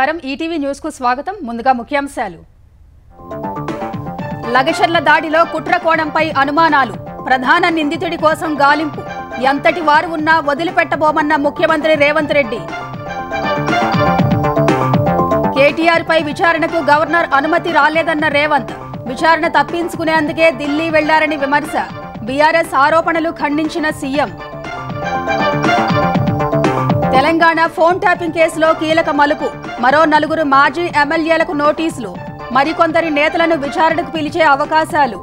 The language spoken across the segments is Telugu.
నమస్కారం ఈటీవీ న్యూస్ కు స్వాగతం ముందుగా ముఖ్యాంశాలు లగచర్ల దాడిలో కుట్ర కోణంపై అనుమానాలు ప్రధాన నిందితుడి కోసం గాలింపు ఎంతటి వారు ఉన్నా వదిలిపెట్టబోమన్న ముఖ్యమంత్రి రేవంత్ రెడ్డి కేటీఆర్ పై విచారణకు గవర్నర్ అనుమతి రాలేదన్న రేవంత్ విచారణ తప్పించుకునేందుకే ఢిల్లీ వెళ్లారని విమర్శ బీఆర్ఎస్ ఆరోపణలు ఖండించిన సీఎం తెలంగాణ ఫోన్ ట్యాపింగ్ కేసులో కీలక మలుపు మరో 4 మాజీ ఎమ్మెల్యేలకు నోటీసులు మరికొందరి నేతలను విచారణకు పిలిచే అవకాశాలు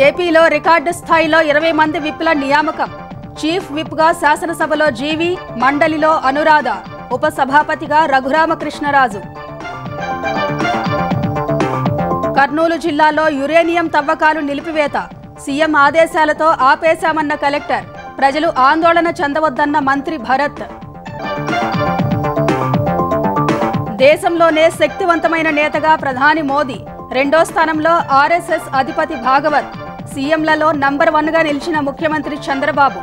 ఏపీలో రికార్డు స్థాయిలో 20 మంది విప్ల నియామకం చీఫ్ విప్ గా శాసనసభలో జీవి మండలిలో అనురాధ ఉపసభాపతిగా రఘురామకృష్ణరాజు కర్నూలు జిల్లాలో యురేనియం తవ్వకాలు నిలిపివేత సీఎం ఆదేశాలతో ఆపేశామన్న కలెక్టర్ ప్రజలు ఆందోళన చెందవద్దన్న మంత్రి భరత్ దేశంలోనే శక్తివంతమైన నేతగా ప్రధాని మోదీ రెండో స్థానంలో ఆర్ఎస్ఎస్ అధిపతి భాగవత్ సీఎంలలో నంబర్ 1గా నిలిచిన ముఖ్యమంత్రి చంద్రబాబు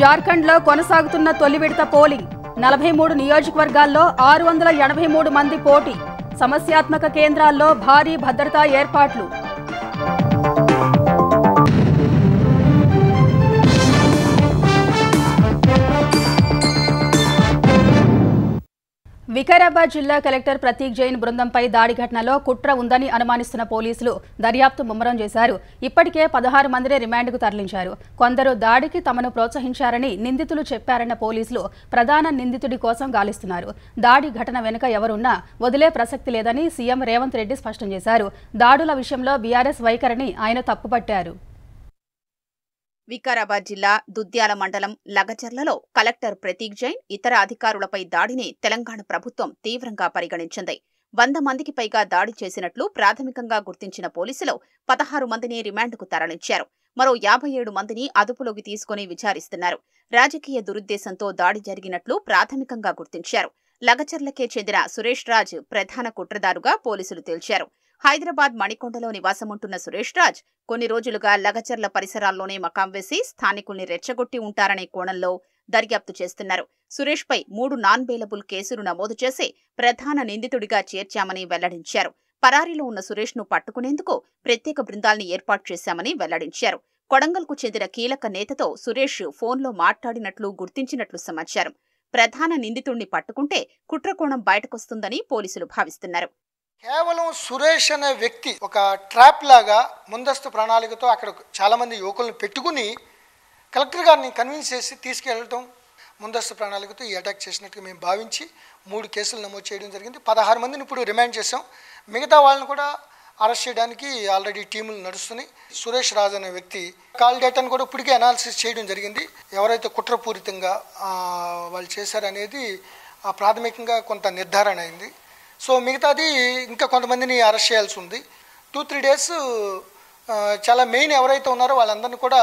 జార్ఖండ్లో కొనసాగుతున్న తొలి విడత పోలింగ్ 43 నియోజకవర్గాల్లో 683 మంది పోటీ సమస్యాత్మక కేంద్రాల్లో భారీ భద్రతా ఏర్పాట్లు వికారాబాద్ జిల్లా కలెక్టర్ ప్రతీక్ జైన్ బృందంపై దాడి ఘటనలో కుట్ర ఉందని అనుమానిస్తున్న పోలీసులు దర్యాప్తు ముమ్మరం చేశారు ఇప్పటికే 16 మందిని రిమాండ్కు తరలించారు కొందరు దాడికి తమను ప్రోత్సహించారని నిందితులు చెప్పారన్న పోలీసులు ప్రధాన నిందితుడి కోసం గాలిస్తున్నారు దాడి ఘటన వెనుక ఎవరున్నా వదిలే ప్రసక్తి లేదని సీఎం రేవంత్ రెడ్డి స్పష్టం చేశారు దాడుల విషయంలో బీఆర్ఎస్ వైఖరిని ఆయన తప్పుపట్టారు వికారాబాద్ జిల్లా దుద్యాల మండలం లగచర్లలో కలెక్టర్ ప్రతీక్ జైన్ ఇతర అధికారులపై దాడిని తెలంగాణ ప్రభుత్వం తీవ్రంగా పరిగణించింది 100 మందికి పైగా దాడి చేసినట్లు ప్రాథమికంగా గుర్తించిన పోలీసులు 16 మందిని రిమాండ్కు తరలించారు మరో 57 మందిని అదుపులోకి తీసుకుని విచారిస్తున్నారు రాజకీయ దురుద్దేశంతో దాడి జరిగినట్లు ప్రాథమికంగా గుర్తించారు లగచర్లకే చెందిన సురేష్ రాజ్ ప్రధాన కుట్రదారుగా పోలీసులు తేల్చారు హైదరాబాద్ మణికొండలో నివాసముంటున్న సురేష్ రాజ్ కొన్ని రోజులుగా లగచర్ల పరిసరాల్లోనే మకాం వేసి స్థానికుల్ని రెచ్చగొట్టి ఉంటారనే కోణంలో దర్యాప్తు చేస్తున్నారు సురేష్ పై 3 నాన్ బెయిలబుల్ కేసులు నమోదు చేసి ప్రధాన నిందితుడిగా చేర్చామని వెల్లడించారు పరారీలో ఉన్న సురేష్ ను పట్టుకునేందుకు ప్రత్యేక బృందాల్ని ఏర్పాటు చేశామని వెల్లడించారు కొడంగల్కు చెందిన కీలక నేతతో సురేష్ ఫోన్లో మాట్లాడినట్లు గుర్తించినట్లు సమాచారం ప్రధాన నిందితుడిని పట్టుకుంటే కుట్రకోణం బయటకొస్తుందని పోలీసులు భావిస్తున్నారు కేవలం సురేష్ అనే వ్యక్తి ఒక ట్రాప్ లాగా ముందస్తు ప్రణాళికతో అక్కడ చాలా మంది యువకులను పెట్టుకుని కలెక్టర్ గారిని కన్విన్స్ చేసి తీసుకెళ్ళటం ముందస్తు ప్రణాళికతో ఈ అటాక్ చేసినట్టుగా మేము భావించి 3 కేసులు నమోదు చేయడం జరిగింది 16 మందిని ఇప్పుడు రిమాండ్ చేసాం మిగతా వాళ్ళని కూడా అరెస్ట్ చేయడానికి ఆల్రెడీ టీములు నడుస్తున్నాయి సురేష్ రాజ్ అనే వ్యక్తి కాల్ డేటాను కూడా ఇప్పటికే అనాలిసిస్ చేయడం జరిగింది ఎవరైతే కుట్రపూరితంగా వాళ్ళు చేశారనేది ప్రాథమికంగా కొంత నిర్ధారణ అయింది సో మిగతాది ఇంకా కొంతమందిని అరెస్ట్ చేయాల్సి ఉంది 2-3 డేస్ చాలా మెయిన్ ఎవరైతే ఉన్నారో వాళ్ళందరినీ కూడా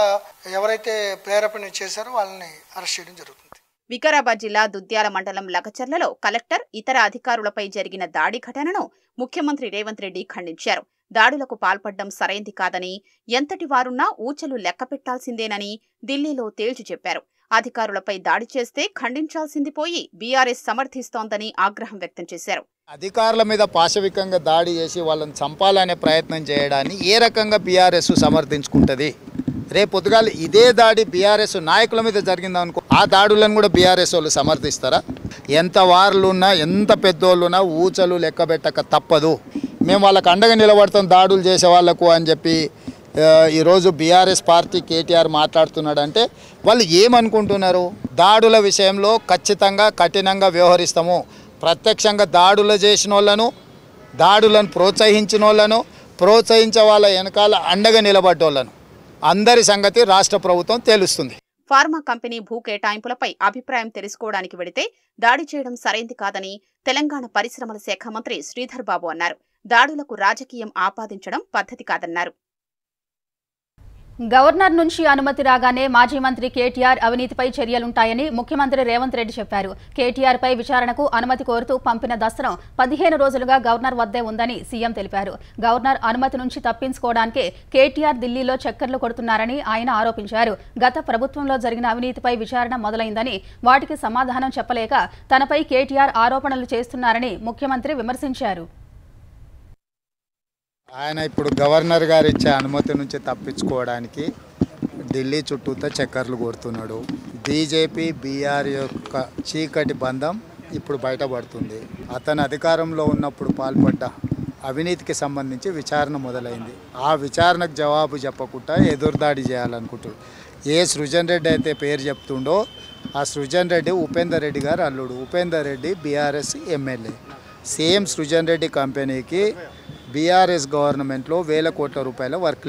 ఎవరైతే ప్రేరేపణ చేశారో వాళ్ళని అరెస్ట్ చేయడం జరుగుతుంది వికారాబాద్ జిల్లా దుద్యాల మండలం లగచర్లలో కలెక్టర్ ఇతర అధికారులపై జరిగిన దాడి ఘటనను ముఖ్యమంత్రి రేవంత్ రెడ్డి ఖండించారు దాడులకు పాల్పడ్డం సరైంది కాదని ఎంతటి వారున్నా ఊచలు లెక్కపెట్టాల్సిందేనని ఢిల్లీలో తేల్చి చెప్పారు అధికారులపై దాడి చేస్తే ఖండించాల్సింది పోయి బీఆర్ఎస్ సమర్థిస్తోందని ఆగ్రహం వ్యక్తం చేశారు అధికారుల మీద పాశవికంగా దాడి చేసి వాళ్ళని చంపాలనే ప్రయత్నం చేయడాన్ని ఏ రకంగా బీఆర్ఎస్ సమర్థించుకుంటుంది రేపు పొద్దుగాల ఇదే దాడి బీఆర్ఎస్ నాయకుల మీద జరిగిందనుకో ఆ దాడులను కూడా బీఆర్ఎస్ వాళ్ళు సమర్థిస్తారా ఎంత వారులున్నా ఎంత పెద్దోళ్ళున్నా ఊచలు లెక్కబెట్టక తప్పదు మేము వాళ్ళకు అండగా నిలబడతాం దాడులు చేసే వాళ్లకు అని చెప్పి ఈరోజు బీఆర్ఎస్ పార్టీ కేటీఆర్ మాట్లాడుతున్నాడంటే వాళ్ళు ఏమనుకుంటున్నారు దాడుల విషయంలో ఖచ్చితంగా కఠినంగా వ్యవహరిస్తాము ప్రత్యక్షంగా దాడులు చేసిన వాళ్ళను దాడులను ప్రోత్సహించిన వాళ్ళను ప్రోత్సహించే వాళ్ళ వెనకాల అండగా నిలబడ్డోళ్ళను అందరి సంగతి రాష్ట్ర ప్రభుత్వం తెలుస్తుంది ఫార్మా కంపెనీ భూ కేటాయింపులపై అభిప్రాయం తెలుసుకోవడానికి వెడితే దాడి చేయడం సరైంది కాదని తెలంగాణ పరిశ్రమల శాఖ మంత్రి శ్రీధర్ బాబు అన్నారు దాడులకు రాజకీయం ఆపాదించడం పద్ధతి కాదన్నారు గవర్నర్ నుంచి అనుమతి రాగానే మాజీ మంత్రి కేటీఆర్ అవినీతిపై చర్యలుంటాయని ముఖ్యమంత్రి రేవంత్ రెడ్డి చెప్పారు. కేటీఆర్ పై విచారణకు అనుమతి కోరుతూ పంపిన దస్త్రం 15 రోజులుగా గవర్నర్ వద్దే ఉందని సీఎం తెలిపారు. గవర్నర్ అనుమతి నుంచి తప్పించుకోవడానికే కేటీఆర్ ఢిల్లీలో చక్కర్లు కొడుతున్నారని ఆయన ఆరోపించారు. గత ప్రభుత్వంలో జరిగిన అవినీతిపై విచారణ మొదలైందని, వాటికి సమాధానం చెప్పలేక తనపై కేటీఆర్ ఆరోపణలు చేస్తున్నారని ముఖ్యమంత్రి విమర్శించారు. ఆయన ఇప్పుడు గవర్నర్ గారు ఇచ్చే అనుమతి నుంచి తప్పించుకోవడానికి ఢిల్లీ చుట్టూతో చక్కర్లు కొడుతున్నాడు. బీజేపీ బీఆర్ యొక్క చీకటి బంధం ఇప్పుడు బయటపడుతుంది. అతను అధికారంలో ఉన్నప్పుడు పాల్పడ్డ అవినీతికి సంబంధించి విచారణ మొదలైంది. ఆ విచారణకు జవాబు చెప్పకుండా ఎదురుదాడి చేయాలనుకుంటున్నారు. ఏ సృజన్ రెడ్డి అయితే పేరు చెప్తుండో ఆ సృజన్ రెడ్డి ఉపేందర్ రెడ్డి గారు అల్లుడు. Upender Reddy BRS MLA. Same Srujan Reddy కంపెనీకి బీఆర్ఎస్ గవర్నమెంట్లో వేల కోట్ల రూపాయల వర్క్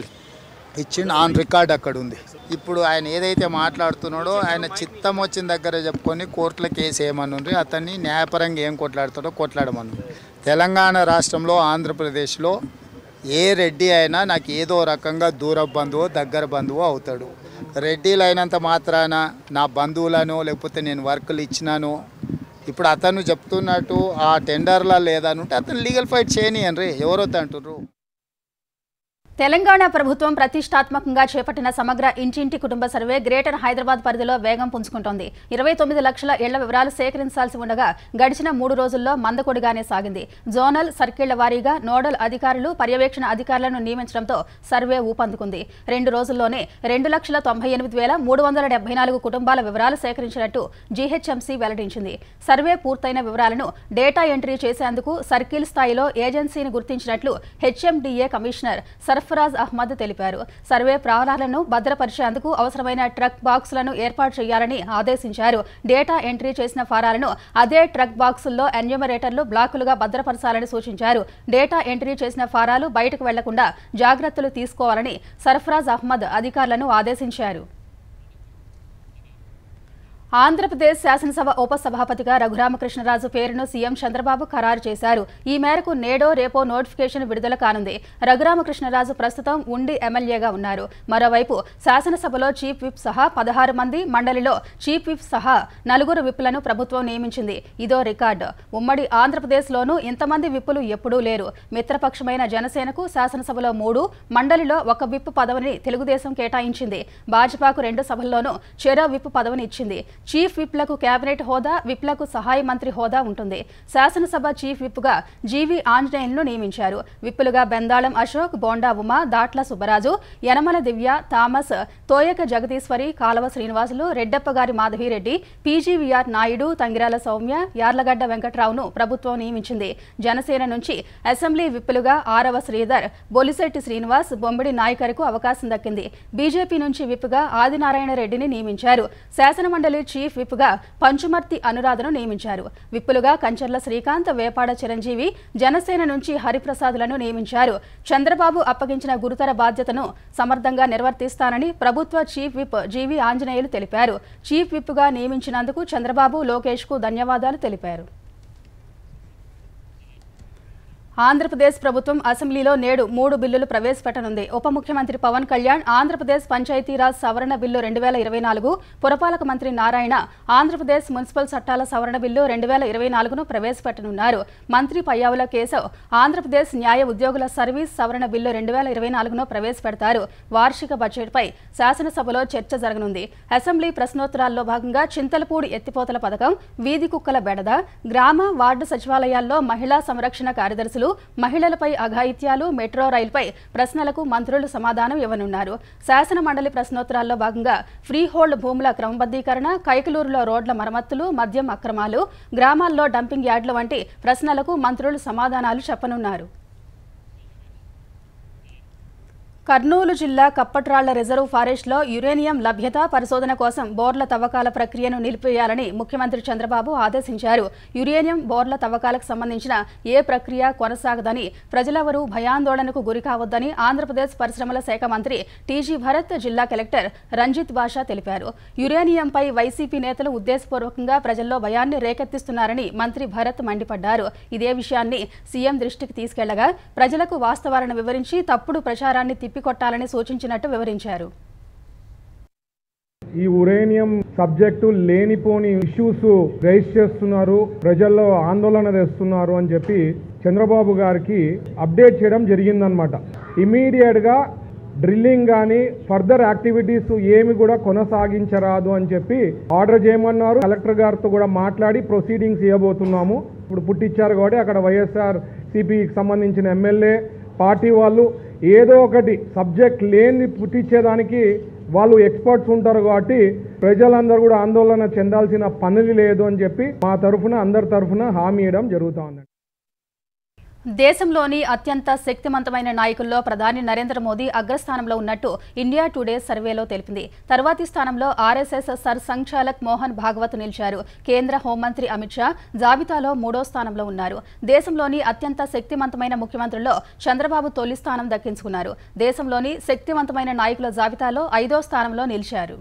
ఇచ్చిండు. ఆన్ రికార్డ్ అక్కడ ఉంది. ఇప్పుడు ఆయన ఏదైతే మాట్లాడుతున్నాడో ఆయన చిత్తం వచ్చిన దగ్గర చెప్పుకొని కోర్టుల కేసు ఏమనుంది, అతన్ని న్యాయపరంగా ఏం కొట్లాడుతాడో కొట్లాడమను. తెలంగాణ రాష్ట్రంలో ఆంధ్రప్రదేశ్లో ఏ రెడ్డి అయినా నాకు ఏదో రకంగా దూర బంధువు దగ్గర బంధువు అవుతాడు. రెడ్డిలు అయినంత మాత్రాన నా బంధువులను లేకపోతే నేను వర్కులు ఇచ్చినాను ఇప్పుడు అతను చెప్తున్నట్టు ఆ టెండర్లా లేదనుంటే అతను లీగల్ ఫైట్ చేయనియన్రి, ఎవరొద్దు అంటుర్రు. తెలంగాణ ప్రభుత్వం ప్రతిష్టాత్మకంగా చేపట్టిన సమగ్ర ఇంటింటి కుటుంబ సర్వే గ్రేటర్ హైదరాబాద్ పరిధిలో వేగం పుంజుకుంటోంది. 29 లక్షల ఇళ్ల వివరాలు సేకరించాల్సి ఉండగా గడిచిన 3 రోజుల్లో మందకొడిగానే సాగింది. జోనల్ సర్కిళ్ల వారీగా నోడల్ అధికారులు, పర్యవేక్షణ అధికారులను నియమించడంతో సర్వే ఊపందుకుంది. 2 రోజుల్లోనే 2,98,374 కుటుంబాల వివరాలు సేకరించినట్టు జీహెచ్ఎంసీ వెల్లడించింది. సర్వే పూర్తయిన వివరాలను డేటా ఎంట్రీ చేసేందుకు సర్కిల్ స్థాయిలో ఏజెన్సీని గుర్తించినట్లు హెచ్ఎండిఏ కమిషనర్ సర్ఫరాజ్ అహ్మద్ తెలిపారు. సర్వే ప్రాణాలను భద్రపరిచేందుకు అవసరమైన ట్రక్ బాక్సులను ఏర్పాటు చేయాలని ఆదేశించారు. డేటా ఎంట్రీ చేసిన ఫారాలను అదే ట్రక్ బాక్సుల్లో ఎన్యూమరేటర్లు బ్లాకులుగా భద్రపరచాలని సూచించారు. డేటా ఎంట్రీ చేసిన ఫారాలు బయటకు వెళ్లకుండా జాగ్రత్తలు తీసుకోవాలని సర్ఫరాజ్ అహ్మద్ అధికారులను ఆదేశించారు. ఆంధ్రప్రదేశ్ శాసనసభ ఉపసభాపతిగా రఘురామకృష్ణరాజు పేరును సీఎం చంద్రబాబు ఖరారు చేశారు. ఈ మేరకు నేడో రేపో నోటిఫికేషన్ విడుదల కానుంది. రఘురామకృష్ణరాజు ప్రస్తుతం ఉండి ఎమ్మెల్యేగా ఉన్నారు. మరోవైపు శాసనసభలో చీఫ్ విప్ సహా 16 మంది, మండలిలో చీఫ్ విప్ సహా 4 విప్లను ప్రభుత్వం నియమించింది. ఇదో రికార్డు. ఉమ్మడి ఆంధ్రప్రదేశ్లోనూ ఇంతమంది విప్పులు ఎప్పుడూ లేరు. మిత్రపక్షమైన జనసేనకు శాసనసభలో 3, మండలిలో 1 విప్ పదవిని తెలుగుదేశం కేటాయించింది. భాజపాకు 2 సభల్లోనూ చెరో విప్ పదవిని ఇచ్చింది. చీఫ్ విప్లకు కేబినెట్ హోదా, విప్లకు సహాయ మంత్రి హోదా ఉంటుంది. శాసనసభ చీఫ్ విప్గా జీవి ఆంజనేయులను నియమించారు. విప్పులుగా బెందాళం అశోక్, బోండా ఉమా, దాట్ల సుబ్బరాజు, యనమల దివ్య, థామస్, తోయక జగదీశ్వరి, కాలవ శ్రీనివాసులు, రెడ్డప్పగారి మాధవిరెడ్డి, పీజీవీఆర్ నాయుడు, తంగిరాల సౌమ్య, యార్లగడ్డ వెంకట్రావును ప్రభుత్వం నియమించింది. జనసేన నుంచి అసెంబ్లీ విప్పులుగా ఆరవ శ్రీధర్, బొలిశెట్టి శ్రీనివాస్, బొమ్మిడి నాయకర్కు అవకాశం దక్కింది. బీజేపీ నుంచి విప్గా ఆదినారాయణ రెడ్డిని నియమించారు. శాసనమండలి చీఫ్ విప్గా పంచుమర్తి అనురాధను నియమించారు. విప్పులుగా కంచర్ల శ్రీకాంత్, వేపాడ చిరంజీవి, జనసేన నుంచి హరిప్రసాద్లను నియమించారు. చంద్రబాబు అప్పగించిన గురుతర బాధ్యతను సమర్థంగా నిర్వర్తిస్తానని ప్రభుత్వ చీఫ్ విప్ జీవి ఆంజనేయులు తెలిపారు. చీఫ్ విప్గా నియమించినందుకు చంద్రబాబు, లోకేష్కు ధన్యవాదాలు తెలిపారు. ఆంధ్రప్రదేశ్ ప్రభుత్వం అసెంబ్లీలో నేడు 3 బిల్లులు ప్రవేశపెట్టనుంది. ఉప ముఖ్యమంత్రి పవన్ కళ్యాణ్ ఆంధ్రప్రదేశ్ పంచాయతీరాజ్ సవరణ బిల్లు 2024, పురపాలక మంత్రి నారాయణ ఆంధ్రప్రదేశ్ మున్సిపల్ చట్టాల సవరణ బిల్లు 2024ను ప్రవేశపెట్టనున్నారు. మంత్రి పయ్యావుల కేశవ్ ఆంధ్రప్రదేశ్ న్యాయ ఉద్యోగుల సర్వీస్ సవరణ బిల్లు 2024ను ప్రవేశపెడతారు. వార్షిక బడ్జెట్పై శాసనసభలో చర్చ జరగనుంది. అసెంబ్లీ ప్రశ్నోత్తరాల్లో భాగంగా చింతలపూడి ఎత్తిపోతల పథకం, వీధి కుక్కల బెడద, గ్రామ, వార్డు సచివాలయాల్లో మహిళా సంరక్షణ కార్యదర్శులు, మహిళలపై అఘాయిత్యాలు, మెట్రో రైలుపై ప్రశ్నలకు మంత్రులు సమాధానం ఇవ్వనున్నారు. శాసన మండలి ప్రశ్నోత్తరాల్లో భాగంగా ఫ్రీ హోల్డ్ భూముల క్రమబద్ధీకరణ, కైకలూరులో రోడ్ల మరమ్మతులు, మద్యం అక్రమాలు, గ్రామాల్లో డంపింగ్ యార్డుల వంటి ప్రశ్నలకు మంత్రులు సమాధానాలు చెప్పనున్నారు. కర్నూలు జిల్లా కప్పట్రాళ్ల రిజర్వ్ ఫారెస్ట్లో యురేనియం లభ్యత పరిశోధన కోసం బోర్ల తవ్వకాల ప్రక్రియను నిలిపివేయాలని ముఖ్యమంత్రి చంద్రబాబు ఆదేశించారు. యురేనియం బోర్ల తవ్వకాలకు సంబంధించిన ఏ ప్రక్రియ కొనసాగదని, ప్రజలెవరూ భయాందోళనకు గురికావద్దని ఆంధ్రప్రదేశ్ పరిశ్రమల శాఖ మంత్రి టీజీ భరత్, జిల్లా కలెక్టర్ రంజిత్ బాషా తెలిపారు. యురేనియంపై వైసీపీ నేతలు ఉద్దేశపూర్వకంగా ప్రజల్లో భయాన్ని రేకెత్తిస్తున్నారని మంత్రి భరత్ మండిపడ్డారు. ఇదే విషయాన్ని సీఎం దృష్టికి తీసుకెళ్లగా ప్రజలకు వాస్తవాలను వివరించి తప్పుడు ప్రచారాన్ని తిప్పికొట్టాలని సూచించినట్టు వివరించారు. ఈ యురేనియం సబ్జెక్టు లేనిపోని ఇష్యూస్ రైజ్ చేస్తున్నారు, ప్రజల్లో ఆందోళన తెస్తున్నారు అని చెప్పి చంద్రబాబు గారికి అప్డేట్ చేయడం జరిగిందనమాట. ఇమీడియట్గా డ్రిల్లింగ్ కానీ ఫర్దర్ యాక్టివిటీస్ ఏమి కూడా కొనసాగించరాదు అని చెప్పి ఆర్డర్ చేయమన్నారు. కలెక్టర్ గారితో కూడా మాట్లాడి ప్రొసీడింగ్స్ ఇవ్వబోతున్నాము. ఇప్పుడు పుట్టించారు కాబట్టి అక్కడ వైఎస్ఆర్ సిపికి సంబంధించిన ఎమ్మెల్యే పార్టీ వాళ్ళు ఏదో ఒకటి సబ్జెక్ట్ లేని పుట్టించేదానికి వాళ్ళు ఎక్స్పర్ట్స్ ఉంటారు కాబట్టి ప్రజలందరూ కూడా ఆందోళన చెందాల్సిన పని లేదు అని చెప్పి మా తరఫున అందరి తరఫున హామీ ఇవ్వడం జరుగుతూ ఉందండి. దేశంలోని అత్యంత శక్తివంతమైన నాయకుల్లో ప్రధాని నరేంద్ర మోదీ అగ్రస్థానంలో ఉన్నట్టు ఇండియా టుడే సర్వేలో తెలిపింది. తర్వాతి స్థానంలో ఆర్ఎస్ఎస్ సర్ సంఘచాలక్ మోహన్ భాగవత్ నిలిచారు. కేంద్ర హోంమంత్రి అమిత్ షా జాబితాలో 3వ స్థానంలో ఉన్నారు. దేశంలోని అత్యంత శక్తివంతమైన ముఖ్యమంత్రుల్లో చంద్రబాబు తొలి స్థానం దక్కించుకున్నారు. దేశంలోని శక్తివంతమైన నాయకుల జాబితాలో 5వ స్థానంలో నిలిచారు.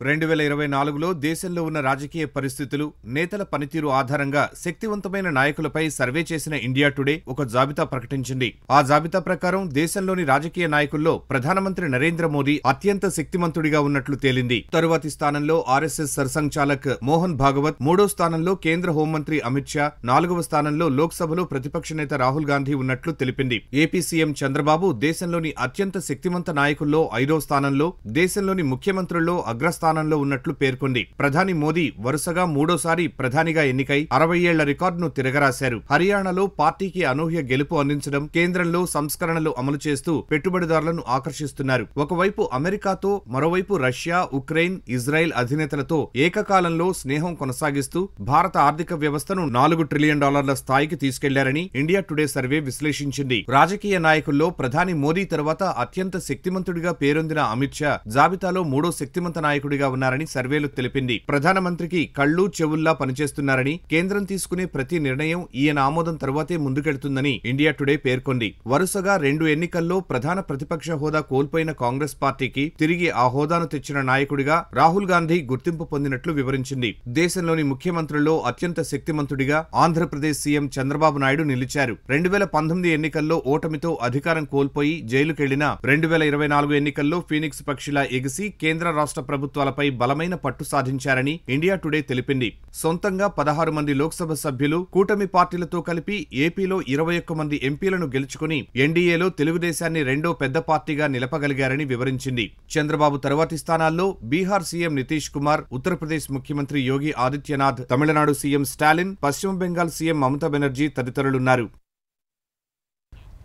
2024లో దేశంలో ఉన్న రాజకీయ పరిస్థితులు, నేతల పనితీరు ఆధారంగా శక్తివంతమైన నాయకులపై సర్వే చేసిన ఇండియా టుడే ఒక జాబితా ప్రకటించింది. ఆ జాబితా ప్రకారం దేశంలోని రాజకీయ నాయకుల్లో ప్రధానమంత్రి నరేంద్ర మోదీ అత్యంత శక్తిమంతుడిగా ఉన్నట్లు తేలింది. తరువాతి స్థానంలో ఆర్ఎస్ఎస్ సర్సంఘచాలక్ మోహన్ భాగవత్, 3వ స్థానంలో కేంద్ర హోంమంత్రి అమిత్ షా, 4వ స్థానంలో లోక్సభలో ప్రతిపక్ష నేత రాహుల్ గాంధీ ఉన్నట్లు తెలిపింది. ఏపీ సీఎం చంద్రబాబు దేశంలోని అత్యంత శక్తివంత నాయకుల్లో 5వ స్థానంలో, దేశంలోని ముఖ్యమంత్రుల్లో అగ్రస్థానంలో ఉన్నట్లు పేర్కొంది. ప్రధాని మోదీ వరుసగా 3వసారి ప్రధానిగా ఎన్నికై 60 ఏళ్ల రికార్డును తిరగరాశారు. హర్యానాలో పార్టీకి అనూహ్య గెలుపు అందించడం, కేంద్రంలో సంస్కరణలు అమలు చేస్తూ పెట్టుబడిదారులను ఆకర్షిస్తున్నారు. ఒకవైపు అమెరికాతో, మరోవైపు రష్యా, ఉక్రెయిన్, ఇజ్రాయెల్ అధినేతలతో ఏకకాలంలో స్నేహం కొనసాగిస్తూ భారత ఆర్థిక వ్యవస్థను $4 ట్రిలియన్ స్థాయికి తీసుకెళ్లారని ఇండియా టుడే సర్వే విశ్లేషించింది. రాజకీయ నాయకుల్లో ప్రధాని మోదీ తర్వాత అత్యంత శక్తిమంతుడిగా పేరొందిన అమిత్ షా జాబితాలో 3వ శక్తిమంత నాయకుడిగా ఉన్నారని సర్వేలు తెలిపింది. ప్రధానమంత్రికి కళ్లు చెవుల్లా పనిచేస్తున్నారని, కేంద్రం తీసుకునే ప్రతి నిర్ణయం ఈయన ఆమోదం తర్వాతే ముందుకెడుతుందని ఇండియా టుడే పేర్కొంది. వరుసగా 2 ఎన్నికల్లో ప్రధాన ప్రతిపక్ష హోదా కోల్పోయిన కాంగ్రెస్ పార్టీకి తిరిగి ఆ హోదాను తెచ్చిన నాయకుడిగా రాహుల్ గాంధీ గుర్తింపు పొందినట్లు వివరించింది. దేశంలోని ముఖ్యమంత్రుల్లో అత్యంత శక్తిమంతుడిగా ఆంధ్రప్రదేశ్ సీఎం చంద్రబాబు నాయుడు నిలిచారు. 2019 ఎన్నికల్లో ఓటమితో అధికారం కోల్పోయి జైలుకెళ్లిన 2024 ఎన్నికల్లో ఫీనిక్స్ పక్షిలా ఎగిసి కేంద్ర రాష్ట్ర ప్రభుత్వాలపై బలమైన పట్టు సాధించారని ఇండియా టుడే తెలిపింది. సొంతంగా 16 మంది లోక్సభ సభ్యులు, కూటమి పార్టీలతో కలిపి ఏపీలో 21 మంది ఎంపీలను గెలుచుకుని ఎన్డీఏలో తెలుగుదేశాన్ని 2వ పెద్ద పార్టీగా నిలపగలిగారని వివరించింది. చంద్రబాబు తర్వాతి స్థానాల్లో బీహార్ సీఎం నితీష్ కుమార్, ఉత్తరప్రదేశ్ ముఖ్యమంత్రి యోగి ఆదిత్యనాథ్, తమిళనాడు సీఎం స్టాలిన్, పశ్చిమ బెంగాల్ సీఎం మమతా బెనర్జీ తదితరులున్నారు.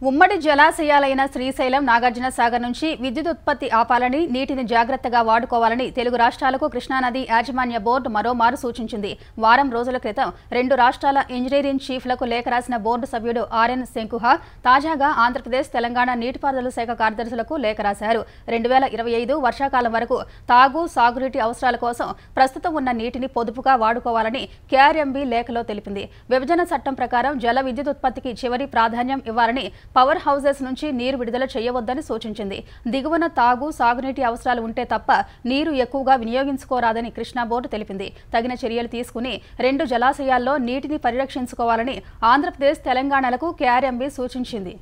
ఉమ్మడి జలాశయాలైన శ్రీశైలం, నాగార్జున సాగర్ నుంచి విద్యుత్ ఉత్పత్తి ఆపాలని, నీటిని జాగ్రత్తగా వాడుకోవాలని తెలుగు రాష్ట్రాలకు కృష్ణానది యాజమాన్య బోర్డు మరోమారు సూచించింది. వారం రోజుల క్రితం 2 రాష్ట్రాల ఇంజనీరింగ్ చీఫ్లకు లేఖ రాసిన బోర్డు సభ్యుడు ఆర్ఎన్ శంకుహ తాజాగా ఆంధ్రప్రదేశ్, తెలంగాణ నీటిపారుదల శాఖ కార్యదర్శులకు లేఖ రాశారు. 2025 వర్షాకాలం వరకు తాగు, సాగునీటి అవసరాల కోసం ప్రస్తుతం ఉన్న నీటిని పొదుపుగా వాడుకోవాలని కేఆర్ఎంబీ లేఖలో తెలిపింది. విభజన చట్టం ప్రకారం జల విద్యుత్ ఉత్పత్తికి చివరి ప్రాధాన్యం ఇవ్వాలని, పవర్ హౌసెస్ నుంచి నీరు విడుదల చేయవద్దని సూచించింది. దిగువన తాగు, సాగునీటి అవసరాలు ఉంటే తప్ప నీరు ఎక్కువగా వినియోగించుకోరాదని కృష్ణా బోర్డు తెలిపింది. తగిన చర్యలు తీసుకుని 2 జలాశయాల్లో నీటిని పరిరక్షించుకోవాలని ఆంధ్రప్రదేశ్, తెలంగాణలకు కేఆర్ఎంబీ సూచించింది.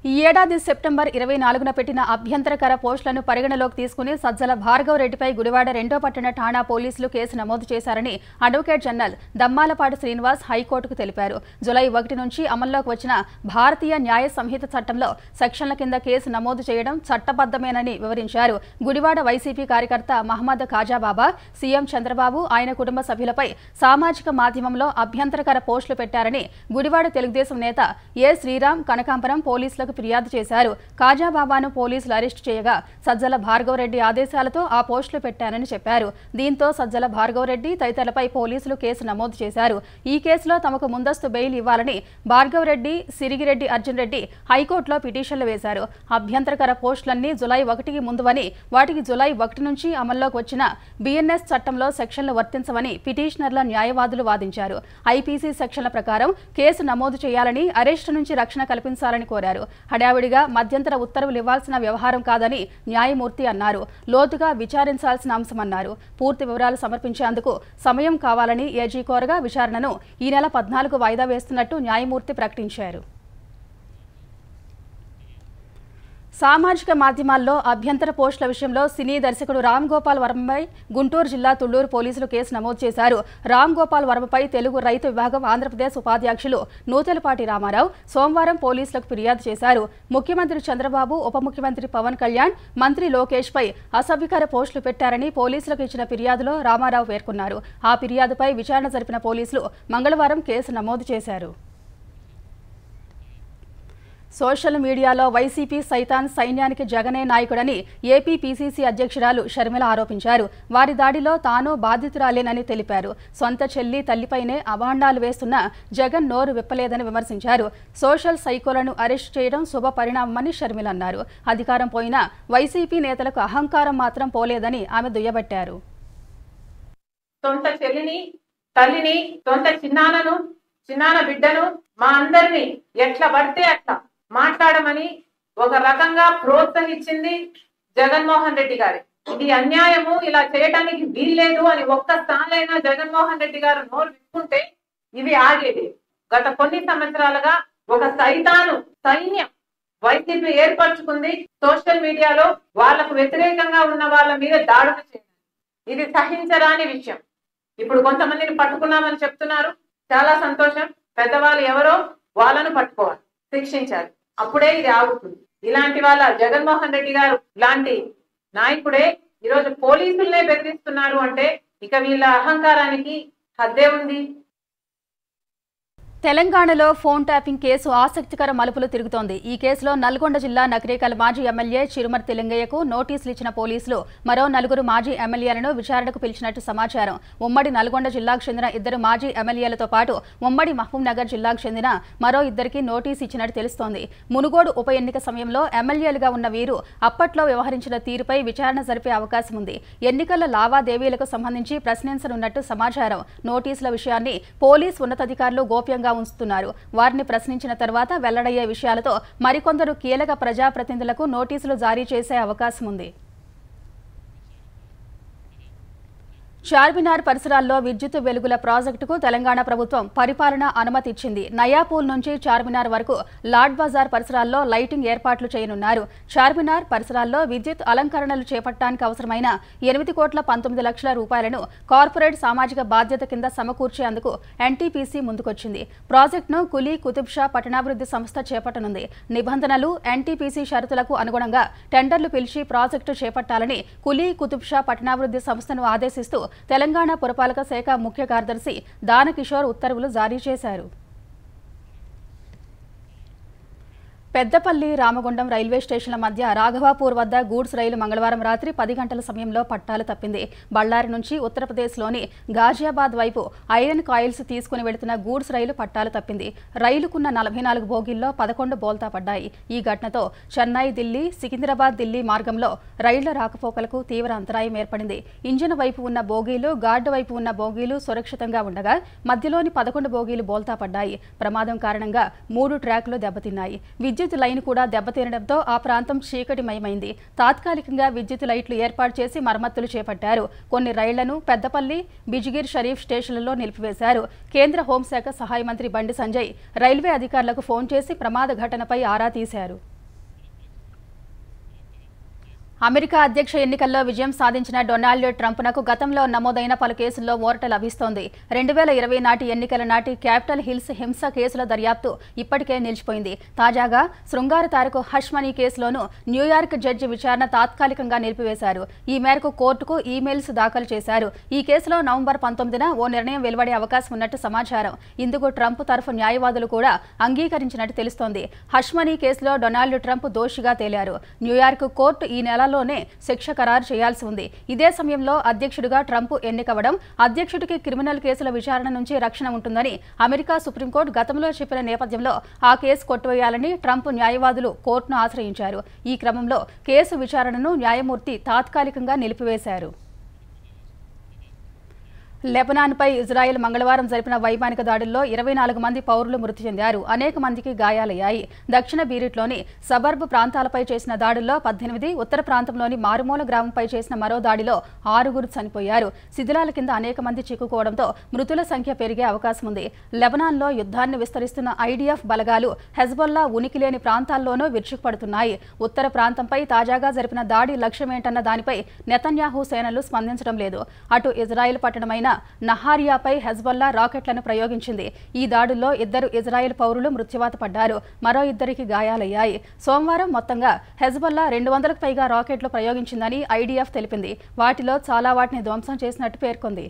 ఈ ఏడాది సెప్టెంబర్ 24న పెట్టిన అభ్యంతరకర పోస్టులను పరిగణలోకి తీసుకుని సజ్జల భార్గవ్ రెడ్డిపై గుడివాడ 2వ పట్టణ ఠాణా పోలీసులు కేసు నమోదు చేశారని అడ్వకేట్ జనరల్ దమ్మాలపాటి శ్రీనివాస్ హైకోర్టుకు తెలిపారు. జూలై 1 నుంచి అమల్లోకి వచ్చిన భారతీయ న్యాయ సంహిత చట్టంలో సెక్షన్ల కింద కేసు నమోదు చేయడం చట్టబద్ధమేనని వివరించారు. గుడివాడ వైసీపీ కార్యకర్త మహమ్మద్ ఖాజాబాబా సీఎం చంద్రబాబు, ఆయన కుటుంబ సభ్యులపై సామాజిక మాధ్యమంలో అభ్యంతరకర పోస్టులు పెట్టారని గుడివాడ తెలుగుదేశం నేత ఏ శ్రీరామ్ కనకాంబరం పోలీసులకు ఫిర్యాదు చేశారు. ఖాజాబాబాను పోలీసులు అరెస్టు చేయగా సజ్జల భార్గవ్ రెడ్డి ఆదేశాలతో ఆ పోస్టులు పెట్టారని చెప్పారు. దీంతో సజ్జల భార్గవ్ రెడ్డి తదితరులపై పోలీసులు కేసు నమోదు చేశారు. ఈ కేసులో తమకు ముందస్తు బెయిల్ ఇవ్వాలని భార్గవ్ రెడ్డి, సిరిగిరెడ్డి అర్జున్ రెడ్డి హైకోర్టులో పిటిషన్లు వేశారు. అభ్యంతరకర పోస్టులన్నీ జూలై 1కి ముందువని, వాటికి జూలై 1 నుంచి అమల్లోకి వచ్చిన బిఎన్ఎస్ చట్టంలో సెక్షన్లు వర్తించవని పిటిషనర్ల న్యాయవాదులు వాదించారు. ఐపీసీ సెక్షన్ల ప్రకారం కేసు నమోదు చేయాలని, అరెస్టు నుంచి రక్షణ కల్పించాలని కోరారు. హడావిడిగా మధ్యంతర ఉత్తర్వులు ఇవ్వాల్సిన వ్యవహారం కాదని న్యాయమూర్తి అన్నారు. లోతుగా విచారించాల్సిన అంశమన్నారు. పూర్తి వివరాలు సమర్పించేందుకు సమయం కావాలని ఏజీ కోరగా విచారణను ఈ నెల 14 వాయిదా వేస్తున్నట్టు న్యాయమూర్తి ప్రకటించారు. సామాజిక మాధ్యమాల్లో అభ్యంతర పోస్టుల విషయంలో సినీ దర్శకుడు రామ్ గోపాల్ వర్మపై గుంటూరు జిల్లా తుళ్లూరు పోలీసులు కేసు నమోదు చేశారు. రామ్ గోపాల్ వర్మపై తెలుగు రైతు విభాగం ఆంధ్రప్రదేశ్ ఉపాధ్యక్షులు నూతలపాటి రామారావు సోమవారం పోలీసులకు ఫిర్యాదు చేశారు. ముఖ్యమంత్రి చంద్రబాబు, ఉప ముఖ్యమంత్రి పవన్ కళ్యాణ్, మంత్రి లోకేష్ పై అసభ్యకర పోస్టులు పెట్టారని పోలీసులకు ఇచ్చిన ఫిర్యాదులో రామారావు పేర్కొన్నారు. ఆ ఫిర్యాదుపై విచారణ జరిపిన పోలీసులు మంగళవారం కేసు నమోదు చేశారు. సోషల్ మీడియాలో వైసీపీ సైతాన్ సైన్యానికి జగనే నాయకుడని ఏపీ పీసీసీ అధ్యక్షురాలు షర్మిల ఆరోపించారు. వారి దాడిలో తాను బాధితురాలేనని తెలిపారు. సొంత చెల్లి, తల్లిపైనే అభాండాలు వేస్తున్న జగన్ నోరు విప్పలేదని విమర్శించారు. సోషల్ సైకోలను అరెస్ట్ చేయడం శుభ పరిణామమని షర్మిల అన్నారు. అధికారం పోయినా వైసీపీ నేతలకు అహంకారం మాత్రం పోలేదని ఆమె దుయ్యబట్టారు. సొంత చెల్లిని, తల్లిని, సొంత చిన్నాన బిడ్డను మా అందరినీ ఎట్లా పడితే అట్లా మాట్లాడమని ఒక రకంగా ప్రోత్సహించింది జగన్మోహన్ రెడ్డి గారి. ఇది అన్యాయము, ఇలా చేయడానికి వీల్లేదు అని ఒక్కసారైనా జగన్మోహన్ రెడ్డి గారు నోరు విప్పుకుంటే ఇవి ఆగేది. గత కొన్ని సంవత్సరాలుగా ఒక సైన్యం వైసీపీ ఏర్పరచుకుంది. సోషల్ మీడియాలో వాళ్లకు వ్యతిరేకంగా ఉన్న వాళ్ళ మీద దాడులు చేయడం ఇది సహించరాని విషయం. ఇప్పుడు కొంతమందిని పట్టుకున్నామని చెప్తున్నారు, చాలా సంతోషం. పెద్దవాళ్ళు ఎవరో వాళ్ళను పట్టుకోవాలి, శిక్షించాలి, అప్పుడే ఇది ఆగుతుంది. ఇలాంటి వాళ్ళ జగన్మోహన్ రెడ్డి గారు లాంటి నాయకుడే ఈరోజు పోలీసులనే బెదిరిస్తున్నారు అంటే ఇక వీళ్ళ అహంకారానికి హద్దే ఉంది. తెలంగాణలో ఫోన్ ట్యాపింగ్ కేసు ఆసక్తికర మలుపులు తిరుగుతోంది. ఈ కేసులో నల్గొండ జిల్లా నకరేకల్ మాజీ ఎమ్మెల్యే చిరుమర్తి లింగయ్యకు నోటీసులు ఇచ్చిన పోలీసులు మరో 4 మాజీ ఎమ్మెల్యేలను విచారణకు పిలిచినట్టు సమాచారం. ఉమ్మడి నల్గొండ జిల్లాకు చెందిన 2 మాజీ ఎమ్మెల్యేలతో పాటు ఉమ్మడి మహబూబ్ నగర్ జిల్లాకు చెందిన మరో 2కి నోటీసు ఇచ్చినట్టు తెలుస్తోంది. మునుగోడు ఉప ఎన్నిక సమయంలో ఎమ్మెల్యేలుగా ఉన్న వీరు అప్పట్లో వ్యవహరించిన తీరుపై విచారణ జరిపే అవకాశం ఉంది. ఎన్నికల లావాదేవీలకు సంబంధించి ప్రశ్నించనున్నట్టు సమాచారం. నోటీసుల విషయాన్ని పోలీస్ ఉన్నతాధికారులు గోప్యంగా ఉంచుతున్నారు. వారిని ప్రశ్నించిన తర్వాత వెల్లడయ్యే విషయాలతో మరికొందరు కీలక ప్రజాప్రతినిధులకు నోటీసులు జారీ చేసే అవకాశం ఉంది. చార్మినార్ పరిసరాల్లో విద్యుత్ వెలుగుల ప్రాజెక్టుకు తెలంగాణ ప్రభుత్వం పరిపాలన అనుమతి ఇచ్చింది. నయాపూల్ నుంచి చార్మినార్ వరకు లాడ్ బజార్ పరిసరాల్లో లైటింగ్ ఏర్పాట్లు చేయనున్నారు. చార్మినార్ పరిసరాల్లో విద్యుత్ అలంకరణలు చేపట్టడానికి అవసరమైన 8,19,00,000 రూపాయలను కార్పొరేట్ సామాజిక బాధ్యత కింద సమకూర్చేందుకు ఎన్టీపీసీ ముందుకొచ్చింది. ప్రాజెక్టును కులీ కుతుబ్ షా పట్టణాభివృద్ధి సంస్థ చేపట్టనుంది. నిబంధనలు, ఎన్టీపీసీ షరతులకు అనుగుణంగా టెండర్లు పిలిచి ప్రాజెక్టు చేపట్టాలని కులీ కుతుబ్ షా పట్టణాభివృద్ధి సంస్థను ఆదేశిస్తూ తెలంగాణ పురపాలక శాఖ ముఖ్య కార్యదర్శి దానకిషోర్ ఉత్తర్వులు జారీ చేశారు. పెద్దపల్లి, రామగుండం రైల్వే స్టేషన్ల మధ్య రాఘవాపూర్ వద్ద గూడ్స్ రైలు మంగళవారం రాత్రి 10 గంటల సమయంలో పట్టాలు తప్పింది. బళ్ళారి నుంచి ఉత్తరప్రదేశ్లోని గాజియాబాద్ వైపు ఐరన్ కాయిల్స్ తీసుకుని వెళుతున్న గూడ్స్ రైలు పట్టాలు తప్పింది. రైలుకున్న 44 బోగీల్లో 11 బోల్తా పడ్డాయి. ఈ ఘటనతో చెన్నై, ఢిల్లీ, సికింద్రాబాద్, ఢిల్లీ మార్గంలో రైళ్ల రాకపోకలకు తీవ్ర అంతరాయం ఏర్పడింది. ఇంజిన్ వైపు ఉన్న బోగీలు, గార్డు వైపు ఉన్న బోగీలు సురక్షితంగా ఉండగా మధ్యలోని 11 బోగీలు బోల్తా పడ్డాయి. ప్రమాదం కారణంగా 3 ట్రాక్లు దెబ్బతిన్నాయి. విద్యుత్ లైన్ కూడా దెబ్బతినడంతో ఆ ప్రాంతం చీకటిమయమైంది. తాత్కాలికంగా విద్యుత్ లైట్లు ఏర్పాటు చేసి మరమ్మతులు చేపట్టారు. కొన్ని రైళ్లను పెద్దపల్లి, బిజిగిర్ షరీఫ్ స్టేషన్లలో నిలిపివేశారు. కేంద్ర హోంశాఖ సహాయ మంత్రి బండి సంజయ్ రైల్వే అధికారులకు ఫోన్ చేసి ప్రమాద ఘటనపై ఆరా తీశారు. అమెరికా అధ్యక్ష ఎన్నికల్లో విజయం సాధించిన డొనాల్డ్ ట్రంప్నకు గతంలో నమోదైన పలు కేసుల్లో ఊరట లభిస్తోంది. 2020 నాటి ఎన్నికల నాటి క్యాపిటల్ హిల్స్ హింస కేసుల దర్యాప్తు ఇప్పటికే నిలిచిపోయింది. తాజాగా శృంగార తారకు హష్ మనీ కేసులోనూ న్యూయార్క్ జడ్జి విచారణ తాత్కాలికంగా నిలిపివేశారు. ఈ మేరకు కోర్టుకు ఈమెయిల్స్ దాఖలు చేశారు. ఈ కేసులో నవంబర్ 19న ఓ నిర్ణయం వెలువడే అవకాశం ఉన్నట్టు సమాచారం. ఇందుకు ట్రంప్ తరఫు న్యాయవాదులు కూడా అంగీకరించినట్టు తెలుస్తోంది. హష్ మనీ కేసులో డొనాల్డ్ ట్రంప్ దోషిగా తేలారు. న్యూయార్క్ కోర్టు ఈ నెల లోనే శిక్ష ఖరారు చేయాల్సి ఉంది. ఇదే సమయంలో అధ్యక్షుడిగా ట్రంప్ ఎన్నికవడం అధ్యక్షుడికి క్రిమినల్ కేసుల విచారణ నుంచి రక్షణ ఉంటుందని అమెరికా సుప్రీంకోర్టు గతంలో చెప్పిన నేపథ్యంలో ఆ కేసు కొట్టివేయాలని ట్రంప్ న్యాయవాదులు కోర్టును ఆశ్రయించారు. ఈ క్రమంలో కేసు విచారణను న్యాయమూర్తి తాత్కాలికంగా నిలిపివేశారు. లెబనాన్పై ఇజ్రాయెల్ మంగళవారం జరిపిన వైమానిక దాడుల్లో 24 మంది పౌరులు మృతి చెందారు. అనేక మందికి గాయాలయ్యాయి. దక్షిణ బీరిట్లోని సబర్బ్ ప్రాంతాలపై చేసిన దాడుల్లో 18, ఉత్తర ప్రాంతంలోని మారుమూల గ్రామంపై చేసిన మరో దాడిలో 6 చనిపోయారు. శిథిలాల కింద అనేక మంది చిక్కుకోవడంతో మృతుల సంఖ్య పెరిగే అవకాశం ఉంది. లెబనాన్లో యుద్ధాన్ని విస్తరిస్తున్న ఐడిఎఫ్ బలగాలు హెజ్బొల్లా ఉనికి లేని ప్రాంతాల్లోనూ విరుచుకుపడుతున్నాయి. ఉత్తర ప్రాంతంపై తాజాగా జరిపిన దాడి లక్ష్యమేంటన్న దానిపై నెతన్యాహు సేనలు స్పందించడం లేదు. అటు ఇజ్రాయెల్ పట్టణమైన నహారియాపై హెజ్బొల్లా రాకెట్లను ప్రయోగించింది. ఈ దాడుల్లో 2 ఇజ్రాయెల్ పౌరులు మృత్యువాత పడ్డారు. మరో 2కి గాయాలయ్యాయి. సోమవారం మొత్తంగా హెజ్బొల్లా 200కు పైగా రాకెట్లు ప్రయోగించిందని ఐడిఎఫ్ తెలిపింది. వాటిలో చాలా వాటిని ధ్వంసం చేసినట్టు పేర్కొంది.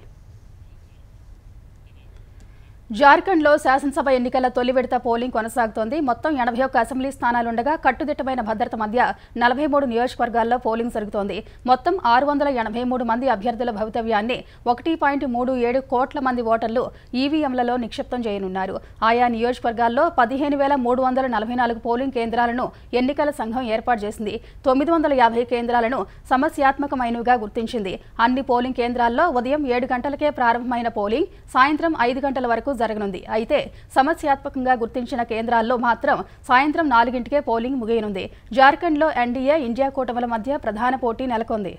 జార్ఖండ్లో శాసనసభ ఎన్నికల తొలి విడత పోలింగ్ కొనసాగుతోంది. మొత్తం 81 అసెంబ్లీ స్థానాలుండగా కట్టుదిట్టమైన భద్రత మధ్య 43 నియోజకవర్గాల్లో పోలింగ్ జరుగుతోంది. మొత్తం 683 మంది అభ్యర్థుల భవితవ్యాన్ని 1.37 కోట్ల మంది ఓటర్లు ఈవీఎంలలో నిక్షిప్తం చేయనున్నారు. ఆయా నియోజకవర్గాల్లో 15,344 పోలింగ్ కేంద్రాలను ఎన్నికల సంఘం ఏర్పాటు చేసింది. 950 కేంద్రాలను సమస్యాత్మకమైనవిగా గుర్తించింది. అన్ని పోలింగ్ కేంద్రాల్లో ఉదయం 7 గంటలకే ప్రారంభమైన పోలింగ్ సాయంత్రం 5 గంటల వరకు జరగనుంది. అయితే సమస్యాత్మకంగా గుర్తించిన కేంద్రాల్లో మాత్రం సాయంత్రం 4 గంటలకే పోలింగ్ ముగియనుంది. జార్ఖండ్లో ఎన్డీఏ, ఇండియా కూటముల మధ్య ప్రధాన పోటీ నెలకొంది.